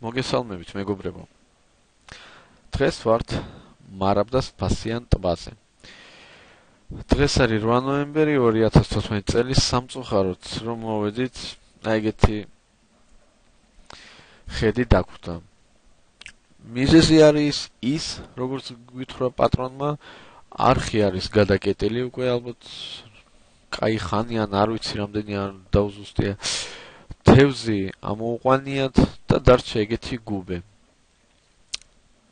მოგესალმებით მეგობრებო. დღეს ვართ მარაბდას ფასიან ტბაზე. დღეს არის 8 ნოემბერი 2014 წლის სამწუხაროდ, რომ მოვედით, ეგეთი ხედი დაგვხვდა. მიზეზი არის ის, როგორც გვითხრა პატრონმა, არხი არის გადაკეტილი უკვე ალბათ კაი ხანიან, არ ვიცი რამდენი არ დაუზუსტია. თევზი ამოუყვანიათ და დარჩა ეგეთი გუბე.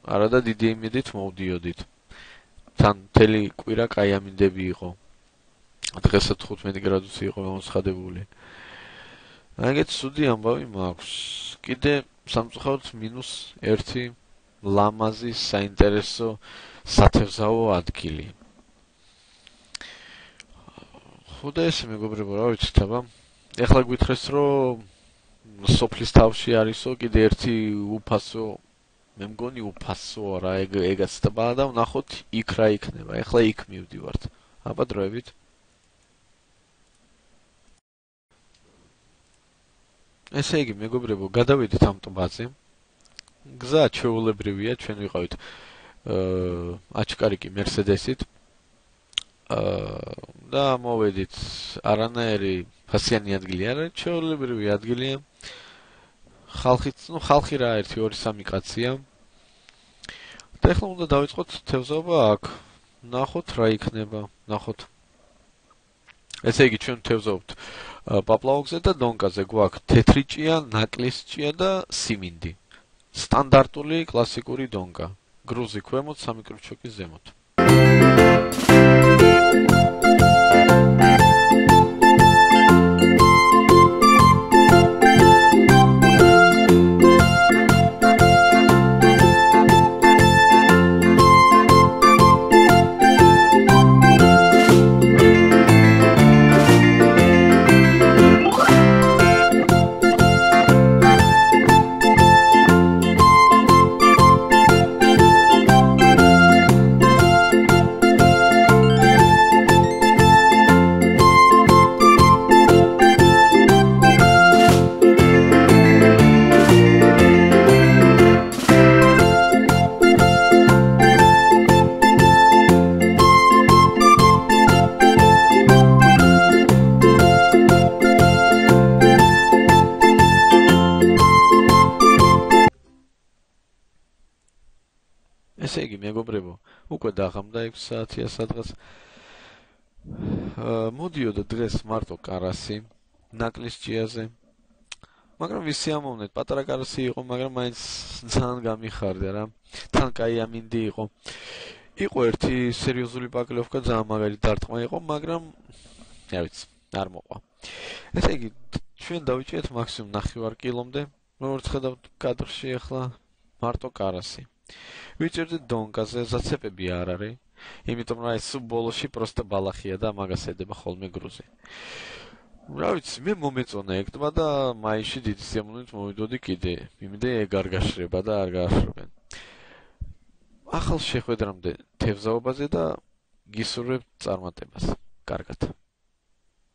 არადა დიდი იმედით მოვდიოდით. თან მთელი კვირა კაი ამინდები იყო. დღესაც 15 გრადუსი იყო გამოცხადებული. ეგეთ ცუდი ამბავი მაქვს. კიდე სამწუხაროდ -1 ლამაზი საინტერესო სათევზაო ადგილი. ხოდა ესე მეგობრებო, რა ვიცით აბა. ეხლა გვითხრეს, რომ სოფლის თავში არისო კიდე ერთი უფასო, მე მგონი უფასოა რა, ეგაც ტბა და ვნახოთ იქ რა იქნება. ეხლა იქ მივდივართ. აბა დროებით. ესე იგი მეგობრებო, გადავედით ამ ტბაზე. გზა ჩვეულებრივია, ჩვენ ვიყავით აჩკარიკი მერსედესით. და მოვედით არანაირი ფასიანი ადგილი არ არის, ჩვეულებრივი ადგილია. ხალხი რა 1-2-3 კაცია. და ეხლა უნდა დავიწყოთ თევზაობა აქ. ნახოთ რა იქნება, ნახოთ. ესე იგი ჩვენ თევზაობთ პაპლაოგზე და დონკაზე, გვაქვს თეთრი ჭია, ნაკლის ჭია და სიმინდი. სტანდარტული კლასიკური დონკა. გრუზი ქვემოთ, 3 კრუჩოკი ზემოთ. ესე იგი მეგობრებო, უკვე დაღამდა 6 საათია სადღაც. მოდიოდა დღეს მარტო კარასი ნაკლის ჭიაზე. მაგრამ ვისი ამოვნეთ, პატარა კარასი იყო, მაგრამ მაინც ძალიან გამიხარდა რა. თან კაი ამინდი იყო. იყო ერთი სერიოზული პაკლევკა, ძალიან მაგარი დარტყმა იყო, მაგრამ რა ვიცი, არ მოყვა. ესე იგი, ჩვენ დავიჭერთ მაქსიმუმ 9 კილომდე. როგორც ხედავთ კადრში ახლა მარტო კარასი. ვიჭერდით დონკაზე, ზაცეპები არ არის, იმიტომ რომ ეს ბოლოში პროსტა ბალახია და მაგას ედება ხოლმე გრუზი. რა ვიცი, მე მომეწონა ეგ ტბა და მაისში დიდი სიამოვნებით მოვიდოდი კიდე, იმდე ეგ არ გაშრება და არ გააშრობენ. ახალ შეხვედრამდე თევზაობაზე და გისურვებთ წარმატებას. კარგად.